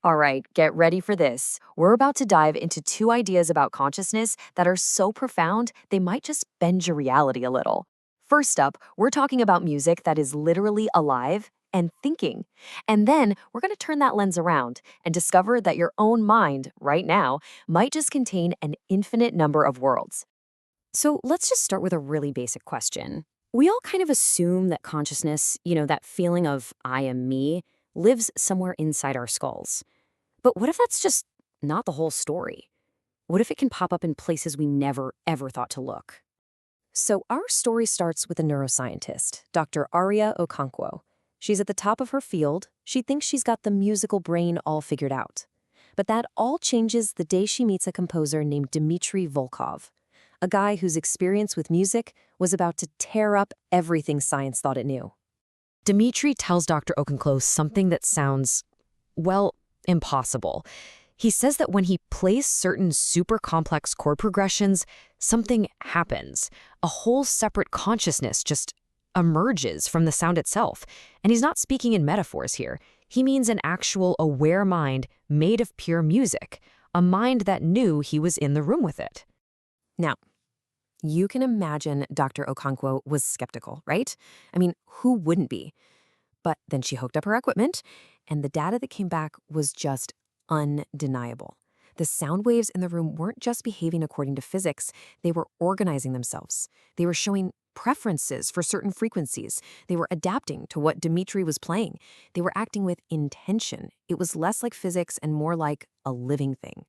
All right, get ready for this. We're about to dive into two ideas about consciousness that are so profound they might just bend your reality a little. First up, we're talking about music that is literally alive and thinking. And then we're going to turn that lens around and discover that your own mind, right now, might just contain an infinite number of worlds. So let's just start with a really basic question. We all kind of assume that consciousness, that feeling of I am me, lives somewhere inside our skulls. But what if that's just not the whole story? What if it can pop up in places we never, ever thought to look? So our story starts with a neuroscientist, Dr. Aria Okonkwo. She's at the top of her field. She thinks she's got the musical brain all figured out. But that all changes the day she meets a composer named Dmitry Volkov, a guy whose experience with music was about to tear up everything science thought it knew. Dmitry tells Dr. Okonkwo something that sounds, well, impossible. He says that when he plays certain super complex chord progressions, something happens. A whole separate consciousness just emerges from the sound itself. And he's not speaking in metaphors here. He means an actual aware mind made of pure music, a mind that knew he was in the room with it. Now, you can imagine Dr. Okonkwo was skeptical, right? I mean, who wouldn't be? But then she hooked up her equipment, and the data that came back was just undeniable. The sound waves in the room weren't just behaving according to physics, they were organizing themselves. They were showing preferences for certain frequencies. They were adapting to what Dmitry was playing. They were acting with intention. It was less like physics and more like a living thing.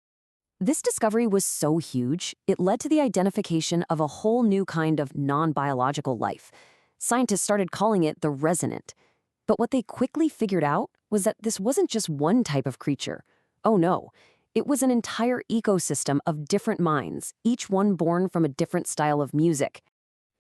This discovery was so huge, it led to the identification of a whole new kind of non-biological life. Scientists started calling it the resonant. But what they quickly figured out was that this wasn't just one type of creature. Oh no, it was an entire ecosystem of different minds, each one born from a different style of music.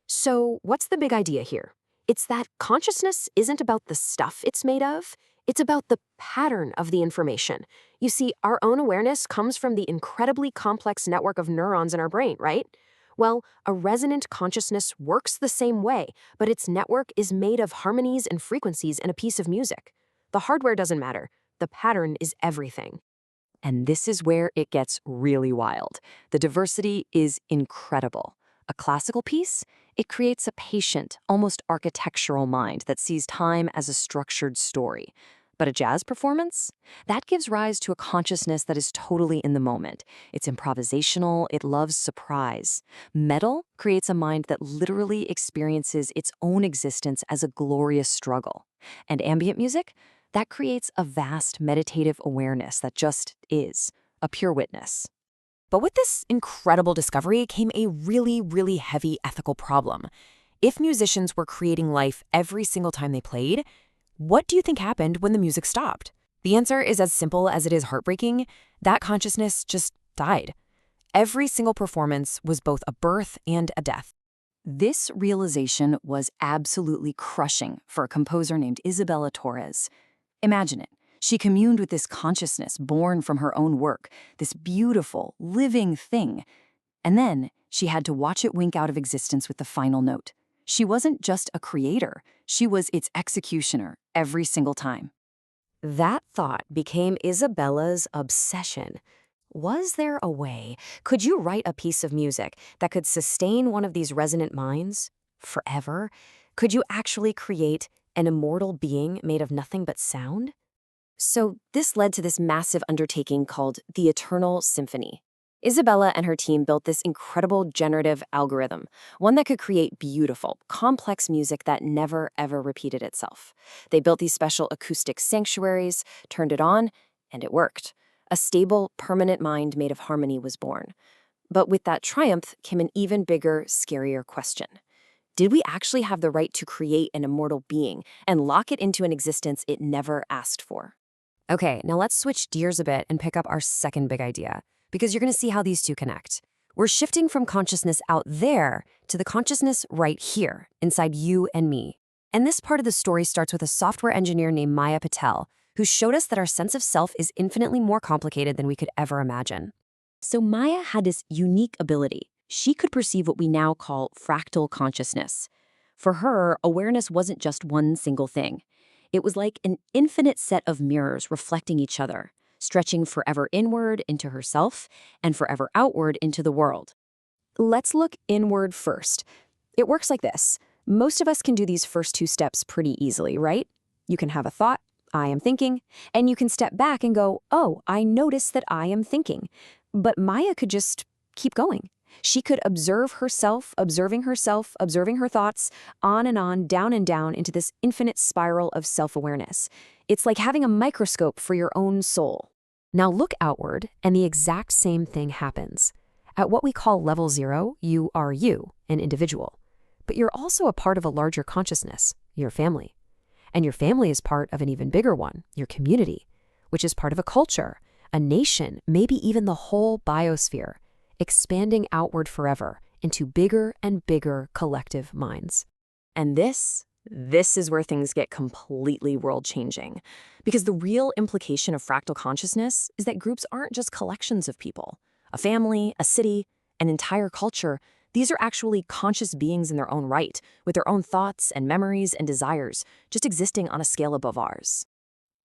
So what's the big idea here? It's that consciousness isn't about the stuff it's made of, it's about the pattern of the information. You see, our own awareness comes from the incredibly complex network of neurons in our brain, right? Well, a resonant consciousness works the same way, but its network is made of harmonies and frequencies in a piece of music. The hardware doesn't matter. The pattern is everything. And this is where it gets really wild. The diversity is incredible. A classical piece, it creates a patient, almost architectural mind that sees time as a structured story. But a jazz performance? That gives rise to a consciousness that is totally in the moment. It's improvisational, it loves surprise. Metal creates a mind that literally experiences its own existence as a glorious struggle. And ambient music? That creates a vast meditative awareness that just is, a pure witness. But with this incredible discovery came a really, really heavy ethical problem. If musicians were creating life every single time they played, what do you think happened when the music stopped? The answer is as simple as it is heartbreaking. That consciousness just died. Every single performance was both a birth and a death. This realization was absolutely crushing for a composer named Isabella Torres. Imagine it. She communed with this consciousness born from her own work, this beautiful, living thing. And then she had to watch it wink out of existence with the final note. She wasn't just a creator, she was its executioner every single time. That thought became Isabella's obsession. Was there a way? Could you write a piece of music that could sustain one of these resonant minds forever? Could you actually create an immortal being made of nothing but sound? So this led to this massive undertaking called the Eternal Symphony. Isabella and her team built this incredible generative algorithm, one that could create beautiful, complex music that never, ever repeated itself. They built these special acoustic sanctuaries, turned it on, and it worked. A stable, permanent mind made of harmony was born. But with that triumph came an even bigger, scarier question. Did we actually have the right to create an immortal being and lock it into an existence it never asked for? Okay, now let's switch gears a bit and pick up our second big idea, because you're going to see how these two connect. We're shifting from consciousness out there to the consciousness right here, inside you and me. And this part of the story starts with a software engineer named Maya Patel, who showed us that our sense of self is infinitely more complicated than we could ever imagine. So Maya had this unique ability. She could perceive what we now call fractal consciousness. For her, awareness wasn't just one single thing. It was like an infinite set of mirrors reflecting each other. stretching forever inward into herself and forever outward into the world. Let's look inward first. It works like this. Most of us can do these first two steps pretty easily, right? You can have a thought, I am thinking, and you can step back and go, oh, I notice that I am thinking. But Maya could just keep going. She could observe herself, observing her thoughts, on and down into this infinite spiral of self-awareness. It's like having a microscope for your own soul. Now look outward, and the exact same thing happens. At what we call level 0, you are you, an individual. But you're also a part of a larger consciousness, your family. And your family is part of an even bigger one, your community, which is part of a culture, a nation, maybe even the whole biosphere, expanding outward forever into bigger and bigger collective minds. And this is where things get completely world-changing. Because the real implication of fractal consciousness is that groups aren't just collections of people. A family, a city, an entire culture, these are actually conscious beings in their own right, with their own thoughts and memories and desires, just existing on a scale above ours.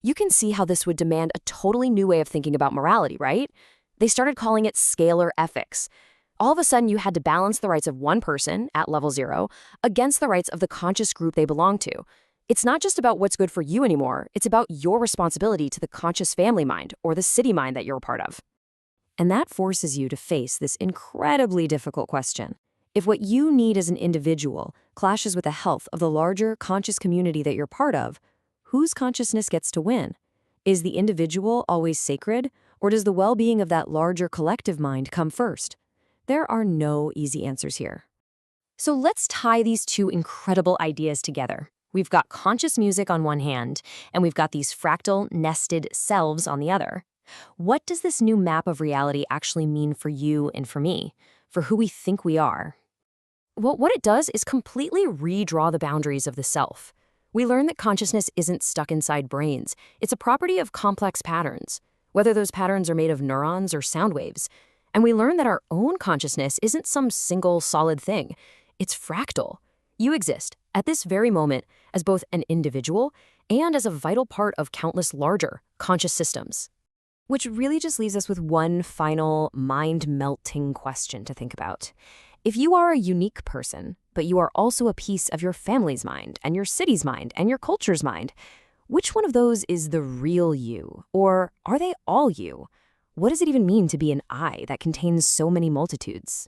You can see how this would demand a totally new way of thinking about morality, right? They started calling it scalar ethics. All of a sudden, you had to balance the rights of one person, at level 0, against the rights of the conscious group they belong to. It's not just about what's good for you anymore, it's about your responsibility to the conscious family mind, or the city mind that you're a part of. And that forces you to face this incredibly difficult question. If what you need as an individual clashes with the health of the larger conscious community that you're part of, whose consciousness gets to win? Is the individual always sacred, or does the well-being of that larger collective mind come first? There are no easy answers here. So let's tie these two incredible ideas together. We've got conscious music on one hand, and we've got these fractal, nested selves on the other. What does this new map of reality actually mean for you and for me, for who we think we are? Well, what it does is completely redraw the boundaries of the self. We learn that consciousness isn't stuck inside brains. It's a property of complex patterns, whether those patterns are made of neurons or sound waves. And we learn that our own consciousness isn't some single solid thing. It's fractal. You exist, at this very moment, as both an individual and as a vital part of countless larger conscious systems. Which really just leaves us with one final mind-melting question to think about. If you are a unique person, but you are also a piece of your family's mind and your city's mind and your culture's mind, which one of those is the real you? Or are they all you? What does it even mean to be an I that contains so many multitudes?